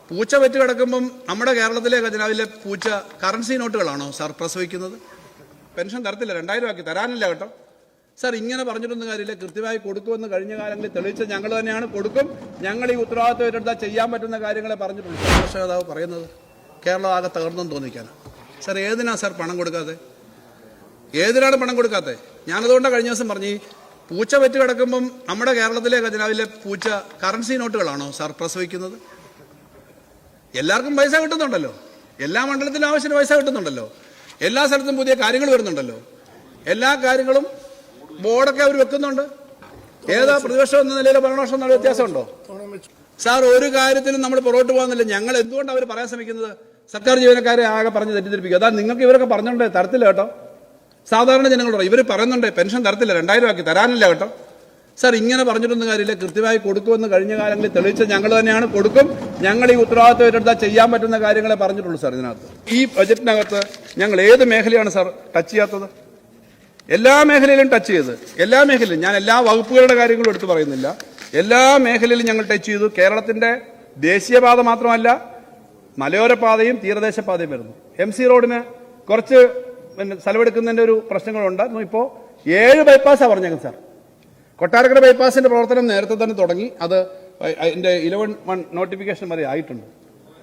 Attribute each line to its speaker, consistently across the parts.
Speaker 1: പൂച്ച വെറ്റ് കിടക്കുമ്പം നമ്മുടെ കേരളത്തിലെ ഖജനാവിലെ പൂച്ച കറൻസി നോട്ടുകളാണോ സാർ പ്രസവിക്കുന്നത്? പെൻഷൻ തരത്തില്ല, 2000 ആക്കി തരാനില്ല കേട്ടോ സാർ. ഇങ്ങനെ പറഞ്ഞിട്ടൊന്നും കാര്യമില്ല. കൃത്യമായി കൊടുക്കുമെന്ന് കഴിഞ്ഞ കാലങ്ങളിൽ തെളിയിച്ച ഞങ്ങൾ തന്നെയാണ്. കൊടുക്കും. ഞങ്ങൾ ഈ ഉത്തരവാദിത്വം ഏറ്റെടുത്താൽ ചെയ്യാൻ പറ്റുന്ന കാര്യങ്ങളെ പറഞ്ഞിട്ടുള്ളൂ. പ്രതിപക്ഷ പറയുന്നത് കേരളം ആകെ തകർന്നെന്ന് തോന്നിക്കാനാണ്. സാർ ഏതിനാ സാർ പണം കൊടുക്കാതെ? ഏതിനാണ് പണം കൊടുക്കാത്തത്? ഞാനതുകൊണ്ടാണ് കഴിഞ്ഞ ദിവസം പറഞ്ഞു, പൂച്ച വെറ്റ് കിടക്കുമ്പം നമ്മുടെ കേരളത്തിലെ ഖജനാവിലെ പൂച്ച കറൻസി നോട്ടുകളാണോ സാർ പ്രസവിക്കുന്നത്? എല്ലാവർക്കും പൈസ കിട്ടുന്നുണ്ടല്ലോ, എല്ലാ മണ്ഡലത്തിലും ആവശ്യത്തിന് പൈസ കിട്ടുന്നുണ്ടല്ലോ, എല്ലാ സ്ഥലത്തും പുതിയ കാര്യങ്ങൾ വരുന്നുണ്ടല്ലോ, എല്ലാ കാര്യങ്ങളും ബോർഡൊക്കെ അവർ വെക്കുന്നുണ്ട്. ഏതാ പ്രതിപക്ഷം എന്ന നിലയിൽ ഭരണപക്ഷം എന്നുള്ള വ്യത്യാസമുണ്ടോ സാർ? ഒരു കാര്യത്തിലും നമ്മൾ പുറകോട്ട് പോകുന്നില്ല. ഞങ്ങൾ എന്തുകൊണ്ട് അവർ പറയാൻ ശ്രമിക്കുന്നത്? സർക്കാർ ജീവനക്കാരെ ആകെ പറഞ്ഞ് തെറ്റിദ്ധരിപ്പിക്കുക. അതാ നിങ്ങൾക്ക് ഇവരൊക്കെ പറഞ്ഞോണ്ടേ തരത്തില്ല കേട്ടോ. സാധാരണ ജനങ്ങളോട് ഇവർ പറയുന്നുണ്ട് പെൻഷൻ തരത്തില്ല, 2000 ആക്കി തരാനില്ല കേട്ടോ സാർ. ഇങ്ങനെ പറഞ്ഞിട്ടൊന്നും കാര്യമില്ല. കൃത്യമായി കൊടുക്കുമെന്ന് കഴിഞ്ഞ കാലങ്ങളിൽ തെളിയിച്ച ഞങ്ങൾ തന്നെയാണ്. കൊടുക്കും. ഞങ്ങൾ ഈ ഉത്തരവാദിത്വം ഏറ്റെടുത്താൽ ചെയ്യാൻ പറ്റുന്ന കാര്യങ്ങളെ പറഞ്ഞിട്ടുള്ളൂ സാർ. ഇതിനകത്ത് ഈ ബജറ്റിനകത്ത് ഞങ്ങൾ ഏത് മേഖലയാണ് സാർ ടച്ച് ചെയ്യാത്തത്? എല്ലാ മേഖലയിലും ടച്ച് ചെയ്ത്, എല്ലാ മേഖലയിലും, ഞാൻ എല്ലാ വകുപ്പുകളുടെ കാര്യങ്ങളും എടുത്തു പറയുന്നില്ല, എല്ലാ മേഖലയിലും ഞങ്ങൾ ടച്ച് ചെയ്തു. കേരളത്തിന്റെ ദേശീയപാത മാത്രമല്ല, മലയോര പാതയും തീരദേശ പാതയും വരുന്നു. MC റോഡിന് കുറച്ച് സ്ഥലമെടുക്കുന്നതിന്റെ ഒരു പ്രശ്നങ്ങളുണ്ട്. ഇപ്പോൾ 7 ബൈപ്പാസാണ് പറഞ്ഞേക്കുന്നത് സാർ. കൊട്ടാരക്കര ബൈപ്പാസിന്റെ പ്രവർത്തനം നേരത്തെ തന്നെ തുടങ്ങി. അത് അതിന്റെ 11 നോട്ടിഫിക്കേഷൻ വരെ ആയിട്ടുണ്ട്.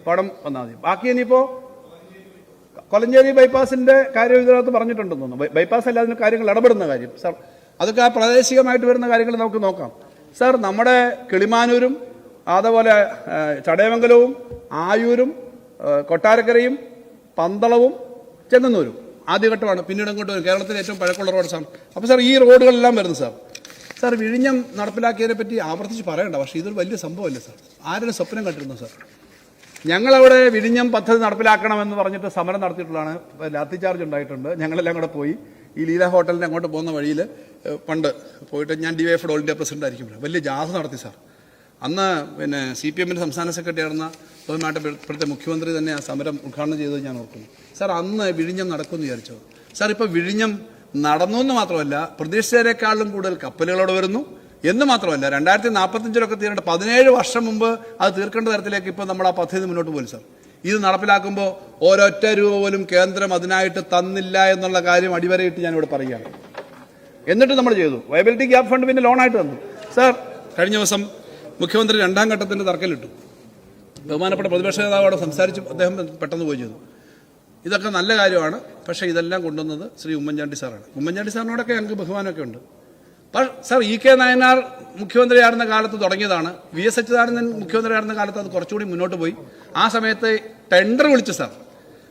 Speaker 1: പണം വന്നാൽ മതി. ബാക്കി ഇനിയിപ്പോ കൊലഞ്ചേരി ബൈപ്പാസിന്റെ കാര്യം ഇതിനകത്ത് പറഞ്ഞിട്ടുണ്ടെന്ന് തോന്നുന്നു. ബൈപ്പാസ് അല്ല, അതിന് കാര്യങ്ങൾ ഇടപെടുന്ന കാര്യം സാർ. അതൊക്കെ ആ പ്രാദേശികമായിട്ട് വരുന്ന കാര്യങ്ങൾ നമുക്ക് നോക്കാം സാർ. നമ്മുടെ കിളിമാനൂരും അതുപോലെ ചടയമംഗലവും ആയൂരും കൊട്ടാരക്കരയും പന്തളവും ചെങ്ങന്നൂരും ആദ്യഘട്ടമാണ്. പിന്നീട് അങ്ങോട്ട് വരും. കേരളത്തിലെ ഏറ്റവും പഴക്കമുള്ള റോഡ് സാർ. അപ്പോൾ സാർ ഈ റോഡുകളെല്ലാം വരുന്നു സാർ. സാർ വിഴിഞ്ഞം നടപ്പിലാക്കിയതിനെ പറ്റി ആവർത്തിച്ച് പറയണ്ട, പക്ഷേ ഇതൊരു വലിയ സംഭവമല്ലേ സാർ? ആരുടെ സ്വപ്നം കണ്ടിരുന്നു സാർ? ഞങ്ങളവിടെ വിഴിഞ്ഞം പദ്ധതി നടപ്പിലാക്കണമെന്ന് പറഞ്ഞിട്ട് സമരം നടത്തിയിട്ടുള്ളതാണ്. ലാത്തി ചാർജ് ഉണ്ടായിട്ടുണ്ട്. ഞങ്ങളെല്ലാം കൂടെ പോയി ഈ ലീല ഹോട്ടലിൻ്റെ അങ്ങോട്ട് പോകുന്ന വഴിയിൽ പണ്ട് പോയിട്ട്, ഞാൻ DYF ഓൾ ഇന്ത്യ പ്രസിഡന്റ് ആയിരിക്കും, വലിയ ജാഥ നടത്തി സാർ. അന്ന് CPM സംസ്ഥാന സെക്രട്ടറി ആയിരുന്ന ബഹുമാനപ്പെട്ട ഇപ്പോഴത്തെ മുഖ്യമന്ത്രി തന്നെ ആ സമരം ഉദ്ഘാടനം ചെയ്തത് ഞാൻ ഓർക്കുന്നു സാർ. അന്ന് വിഴിഞ്ഞം നടക്കുമെന്ന് വിചാരിച്ചോ സാർ? ഇപ്പോൾ വിഴിഞ്ഞം നടന്നു എന്ന് മാത്രമല്ല, പ്രതീക്ഷിച്ചതിനേക്കാളും കൂടുതൽ കപ്പലുകളോട് വരുന്നു എന്ന് മാത്രമല്ല, 2045 തീരേണ്ട 17 വർഷം മുമ്പ് അത് തീർക്കേണ്ട തരത്തിലേക്ക് ഇപ്പോൾ നമ്മൾ ആ പദ്ധതി മുന്നോട്ട് പോകും സാർ. ഇത് നടപ്പിലാക്കുമ്പോൾ ഒരൊറ്റ രൂപ പോലും കേന്ദ്രം അതിനായിട്ട് തന്നില്ല എന്നുള്ള കാര്യം അടിവരയിട്ട് ഞാനിവിടെ പറയുകയാണ്. എന്നിട്ട് നമ്മൾ ചെയ്തു. വയബിലിറ്റി ഗ്യാപ്പ് ഫണ്ട് പിന്നെ ലോണായിട്ട് തന്നു സാർ. കഴിഞ്ഞ ദിവസം മുഖ്യമന്ത്രി 2ാം ഘട്ടത്തിന്റെ തറക്കല്ലിട്ടു. ബഹുമാനപ്പെട്ട പ്രതിപക്ഷ നേതാവോട് സംസാരിച്ച് അദ്ദേഹം പെട്ടെന്ന് പോയി ചെയ്തു. ഇതൊക്കെ നല്ല കാര്യമാണ്. പക്ഷേ ഇതെല്ലാം കൊണ്ടുവന്നത് ശ്രീ ഉമ്മൻചാണ്ടി സാറാണ്. ഉമ്മൻചാണ്ടി സാറിനോടൊക്കെ ഞങ്ങൾക്ക് ബഹുമാനമൊക്കെ ഉണ്ട്. സാർ EK നായനാർ മുഖ്യമന്ത്രിയായിരുന്ന കാലത്ത് തുടങ്ങിയതാണ്. VS അച്യുതാനന്ദൻ മുഖ്യമന്ത്രിയായിരുന്ന കാലത്ത് അത് കുറച്ചുകൂടി മുന്നോട്ട് പോയി. ആ സമയത്ത് ടെൻഡർ വിളിച്ചു സാർ.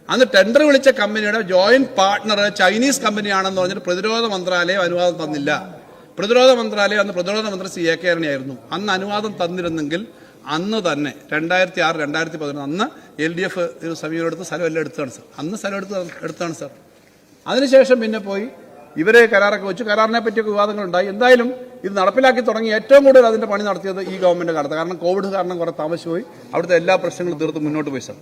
Speaker 1: അന്ന് ടെൻഡർ വിളിച്ച കമ്പനിയുടെ ജോയിന്റ് പാർട്ട്ണർ ചൈനീസ് കമ്പനിയാണെന്ന് പറഞ്ഞിട്ട് പ്രതിരോധ മന്ത്രാലയം അനുവാദം തന്നില്ല. പ്രതിരോധ മന്ത്രാലയം അന്ന് പ്രതിരോധ മന്ത്രി ശ്രീ AK ആന്റണിയായിരുന്നു. അന്ന് അനുവാദം തന്നിരുന്നെങ്കിൽ അന്ന് തന്നെ 2006, 2011 അന്ന് LDF ഒരു സമീപമെടുത്ത് സ്ഥലമെല്ലാം എടുത്തതാണ് സാർ. അന്ന് സ്ഥലം എടുത്താണ് സാർ. അതിനുശേഷം പിന്നെ പോയി ഇവരെ കരാറൊക്കെ വെച്ചു. കരാറിനെ പറ്റിയൊക്കെ വിവാദങ്ങളുണ്ടായി. എന്തായാലും ഇത് നടപ്പിലാക്കി തുടങ്ങി ഏറ്റവും കൂടുതൽ അതിന്റെ പണി നടത്തിയത് ഈ ഗവൺമെന്റ് കാലത്ത്. കാരണം കോവിഡ് കാരണം കുറെ താമസിച്ചു പോയി. അവിടുത്തെ എല്ലാ പ്രശ്നങ്ങളും തീർത്ത് മുന്നോട്ട് പോയി സാർ.